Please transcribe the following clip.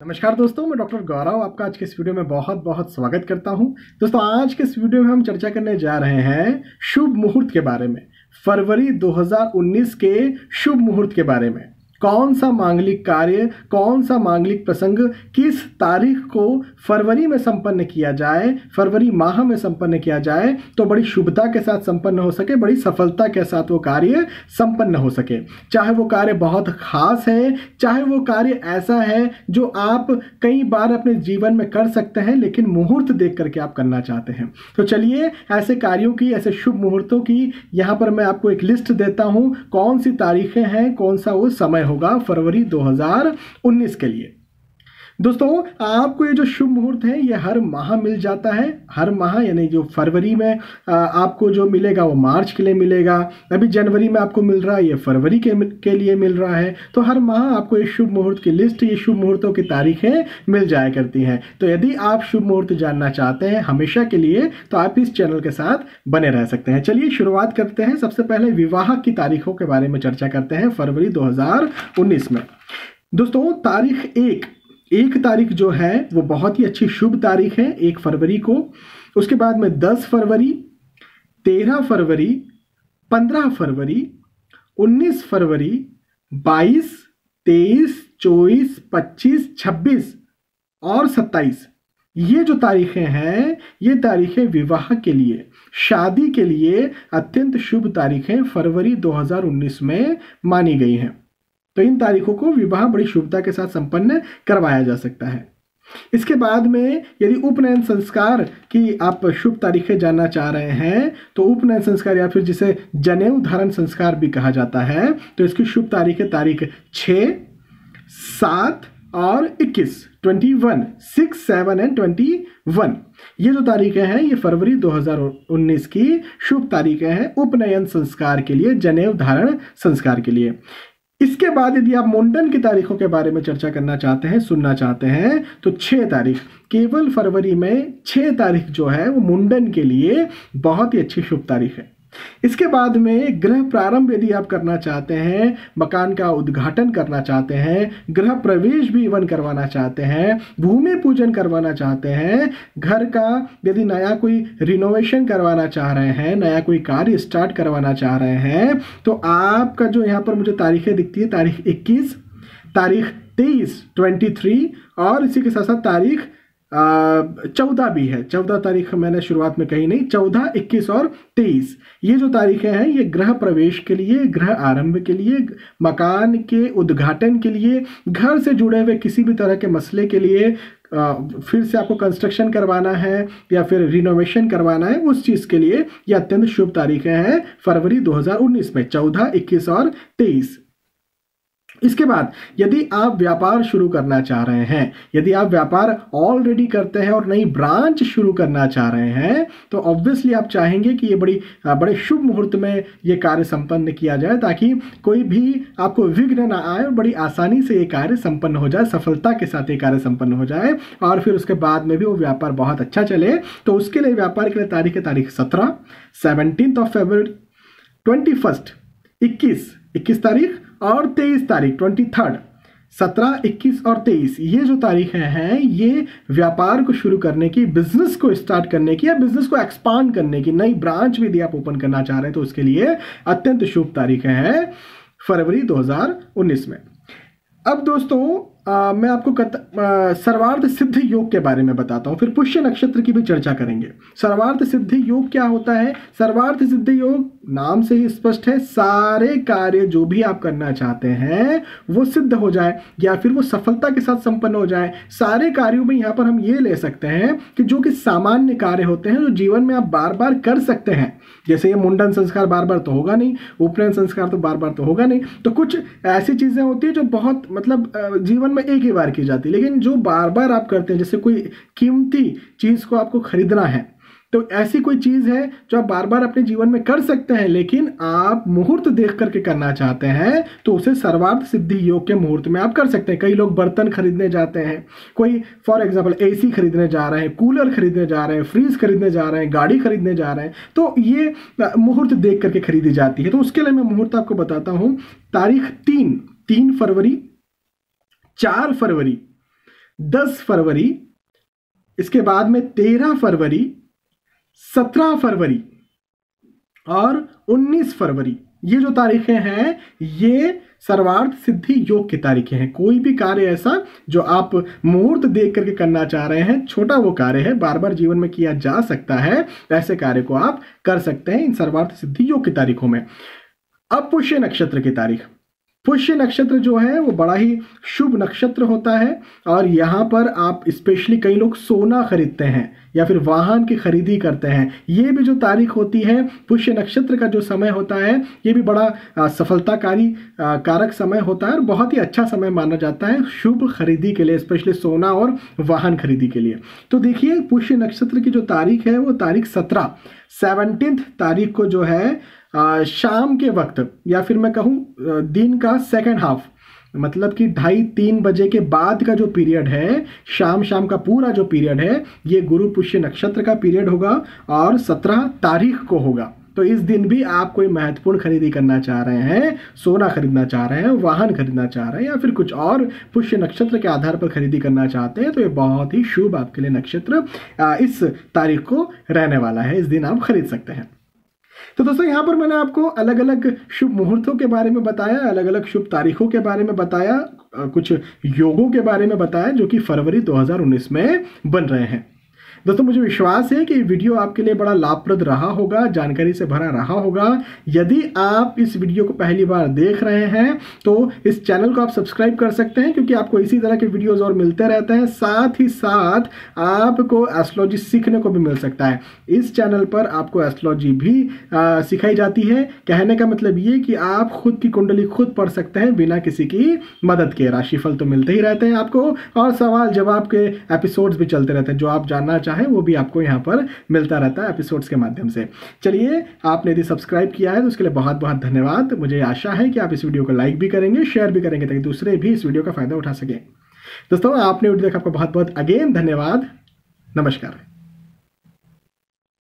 नमस्कार दोस्तों, मैं डॉक्टर गौरव आपका आज के इस वीडियो में बहुत बहुत स्वागत करता हूं। दोस्तों, आज के इस वीडियो में हम चर्चा करने जा रहे हैं शुभ मुहूर्त के बारे में। फरवरी 2019 के शुभ मुहूर्त के बारे में। कौन सा मांगलिक कार्य, कौन सा मांगलिक प्रसंग किस तारीख को फरवरी में संपन्न किया जाए, फरवरी माह में संपन्न किया जाए तो बड़ी शुभता के साथ संपन्न हो सके, बड़ी सफलता के साथ वो कार्य संपन्न हो सके। चाहे वो कार्य बहुत खास है, चाहे वो कार्य ऐसा है जो आप कई बार अपने जीवन में कर सकते हैं लेकिन मुहूर्त देख करके आप करना चाहते हैं। तो चलिए ऐसे कार्यों की, ऐसे शुभ मुहूर्तों की यहाँ पर मैं आपको एक लिस्ट देता हूँ। कौन सी तारीखें हैं, कौन सा वो समय होगा फरवरी 2019 के लिए। दोस्तों, आपको ये जो शुभ मुहूर्त है ये हर माह मिल जाता है। हर माह यानी जो फरवरी में आपको जो मिलेगा वो मार्च के लिए मिलेगा। अभी जनवरी में आपको मिल रहा है, ये फरवरी के लिए मिल रहा है। तो हर माह आपको ये शुभ मुहूर्त की लिस्ट, ये शुभ मुहूर्तों की तारीखें मिल जाया करती हैं। तो यदि आप शुभ मुहूर्त जानना चाहते हैं हमेशा के लिए तो आप इस चैनल के साथ बने रह सकते हैं। चलिए शुरुआत करते हैं। सबसे पहले विवाह की तारीखों के बारे में चर्चा करते हैं फरवरी 2019 में। दोस्तों, एक तारीख जो है वो बहुत ही अच्छी शुभ तारीख है, 1 फरवरी को। उसके बाद में 10 फरवरी, 13 फरवरी, 15 फरवरी, 19 फरवरी, 22, 23, 24, 25, 26 और 27। ये जो तारीखें हैं ये तारीखें विवाह के लिए, शादी के लिए अत्यंत शुभ तारीखें फरवरी 2019 में मानी गई हैं। तो इन तारीखों को विवाह बड़ी शुभता के साथ संपन्न करवाया जा सकता है। इसके बाद में यदि उपनयन संस्कार की आप शुभ तारीखें जानना चाह रहे हैं तो उपनयन संस्कार या फिर जिसे जनेऊ धारण संस्कार भी कहा जाता है तो इसकी शुभ तारीखें तारीख 6, 7 और 21, 21, 6, 7 एंड 21। ये जो तारीखें हैं ये फरवरी 2019 की शुभ तारीखें हैं उपनयन संस्कार के लिए, जनेऊ धारण संस्कार के लिए। इसके बाद यदि आप मुंडन की तारीखों के बारे में चर्चा करना चाहते हैं, सुनना चाहते हैं तो 6 तारीख, केवल फरवरी में 6 तारीख जो है वो मुंडन के लिए बहुत ही अच्छी शुभ तारीख है। इसके बाद में गृह प्रारंभ यदि आप करना चाहते हैं, मकान का उद्घाटन करना चाहते हैं, गृह प्रवेश भी इवन करवाना चाहते हैं, भूमि पूजन करवाना चाहते हैं, घर का यदि नया कोई रिनोवेशन करवाना चाह रहे हैं, नया कोई कार्य स्टार्ट करवाना चाह रहे हैं तो आपका जो यहाँ पर मुझे तारीखें दिखती है, तारीख 21, तारीख 23, 23 और इसी के साथ साथ तारीख 14 भी है। 14 तारीख मैंने शुरुआत में कही नहीं, 14, 21 और 23 ये जो तारीखें हैं ये गृह प्रवेश के लिए, गृह आरंभ के लिए, मकान के उद्घाटन के लिए, घर से जुड़े हुए किसी भी तरह के मसले के लिए, फिर से आपको कंस्ट्रक्शन करवाना है या फिर रिनोवेशन करवाना है, उस चीज़ के लिए ये अत्यंत शुभ तारीखें हैं फरवरी 2019 में, 14, 21 और 23। इसके बाद यदि आप व्यापार शुरू करना चाह रहे हैं, यदि आप व्यापार ऑलरेडी करते हैं और नई ब्रांच शुरू करना चाह रहे हैं तो ऑब्वियसली आप चाहेंगे कि ये बड़े शुभ मुहूर्त में ये कार्य संपन्न किया जाए ताकि कोई भी आपको विघ्न ना आए और बड़ी आसानी से ये कार्य संपन्न हो जाए, सफलता के साथ ये कार्य संपन्न हो जाए और फिर उसके बाद में भी वो व्यापार बहुत अच्छा चले। तो उसके लिए व्यापार के लिए तारीख 17, 17 फरवरी, 21, 21 तारीख और 23 तारीख, 23, 17, 21 और 23 ये जो तारीखें हैं ये व्यापार को शुरू करने की, बिजनेस को स्टार्ट करने की या बिजनेस को एक्सपांड करने की, नई ब्रांच भी यदि आप ओपन करना चाह रहे हैं तो उसके लिए अत्यंत शुभ तारीखें हैं फरवरी 2019 में। अब दोस्तों मैं आपको सर्वार्थ सिद्धि योग के बारे में बताता हूं, फिर पुष्य नक्षत्र की भी चर्चा करेंगे। सर्वार्थ सिद्धि योग क्या होता है? सर्वार्थ सिद्धि योग नाम से ही स्पष्ट है, सारे कार्य जो भी आप करना चाहते हैं वो सिद्ध हो जाए या फिर वो सफलता के साथ संपन्न हो जाए। सारे कार्यों में यहाँ पर हम ये ले सकते हैं कि जो कि सामान्य कार्य होते हैं, जो जीवन में आप बार बार कर सकते हैं, जैसे ये मुंडन संस्कार बार बार तो होगा नहीं, उपनयन संस्कार तो बार बार तो होगा नहीं, तो कुछ ऐसी चीजें होती है जो बहुत मतलब जीवन में एक ही बार की जाती है, लेकिन जो बार बार आप करते हैं, जैसे कोई कीमती चीज को आपको खरीदना है तो ऐसी कोई चीज है जो आप बार बार अपने जीवन में कर सकते हैं लेकिन आप मुहूर्त देख करके करना चाहते हैं तो उसे सर्वार्थ सिद्धि योग के मुहूर्त में आप कर सकते हैं। कई लोग बर्तन खरीदने जाते हैं, कोई फॉर एग्जांपल एसी खरीदने जा रहे हैं, कूलर खरीदने जा रहे हैं, फ्रीज खरीदने जा रहे हैं, गाड़ी खरीदने जा रहे हैं, तो ये मुहूर्त देख करके खरीदी जाती है। तो उसके लिए मैं मुहूर्त आपको बताता हूं। तारीख 3 फरवरी, 4 फरवरी, 10 फरवरी, इसके बाद में 13 फरवरी, 17 फरवरी और 19 फरवरी, ये जो तारीखें हैं ये सर्वार्थ सिद्धि योग की तारीखें हैं। कोई भी कार्य ऐसा जो आप मुहूर्त देख करके करना चाह रहे हैं, छोटा वो कार्य है, बार बार जीवन में किया जा सकता है, ऐसे कार्य को आप कर सकते हैं इन सर्वार्थ सिद्धि योग की तारीखों में। अब पुष्य नक्षत्र की तारीख। पुष्य नक्षत्र जो है वो बड़ा ही शुभ नक्षत्र होता है और यहाँ पर आप स्पेशली कई लोग सोना खरीदते हैं या फिर वाहन की खरीदी करते हैं। ये भी जो तारीख होती है, पुष्य नक्षत्र का जो समय होता है, ये भी बड़ा सफलताकारी कारक समय होता है और बहुत ही अच्छा समय माना जाता है शुभ खरीदी के लिए, स्पेशली सोना और वाहन खरीदी के लिए। तो देखिए पुष्य नक्षत्र की जो तारीख है वो तारीख 17 तारीख को जो है शाम के वक्त या फिर मैं कहूँ दिन का सेकंड हाफ, मतलब कि 2:30-3 बजे के बाद का जो पीरियड है, शाम का पूरा जो पीरियड है, ये गुरु पुष्य नक्षत्र का पीरियड होगा और 17 तारीख को होगा। तो इस दिन भी आप कोई महत्वपूर्ण खरीदी करना चाह रहे हैं, सोना खरीदना चाह रहे हैं, वाहन खरीदना चाह रहे हैं या फिर कुछ और पुष्य नक्षत्र के आधार पर खरीदी करना चाहते हैं, तो ये बहुत ही शुभ आपके लिए नक्षत्र इस तारीख को रहने वाला है। इस दिन आप खरीद सकते हैं। तो दोस्तों यहाँ पर मैंने आपको अलग अलग शुभ मुहूर्तों के बारे में बताया, अलग अलग शुभ तारीखों के बारे में बताया, कुछ योगों के बारे में बताया जो कि फरवरी 2019 में बन रहे हैं। दोस्तों मुझे विश्वास है कि वीडियो आपके लिए बड़ा लाभप्रद रहा होगा, जानकारी से भरा रहा होगा। यदि आप इस वीडियो को पहली बार देख रहे हैं तो इस चैनल को आप सब्सक्राइब कर सकते हैं, क्योंकि आपको इसी तरह के वीडियोस और मिलते रहते हैं। साथ ही साथ आपको एस्ट्रोलॉजी सीखने को भी मिल सकता है। इस चैनल पर आपको एस्ट्रोलॉजी भी सिखाई जाती है। कहने का मतलब ये कि आप खुद की कुंडली खुद पढ़ सकते हैं बिना किसी की मदद के। राशिफल तो मिलते ही रहते हैं आपको और सवाल जवाब के एपिसोड्स भी चलते रहते हैं। जो आप जानना है वो भी आपको यहाँ पर मिलता रहता है एपिसोड्स के माध्यम से। चलिए, आपने यदि सब्सक्राइब किया है तो उसके लिए बहुत बहुत धन्यवाद। मुझे आशा है कि आप इस वीडियो को लाइक भी करेंगे, शेयर भी करेंगे ताकि दूसरे भी इस वीडियो का फायदा उठा सकें। दोस्तों आपने वीडियो देखा, आपको बहुत बहुत अगेन धन्यवाद। नमस्कार।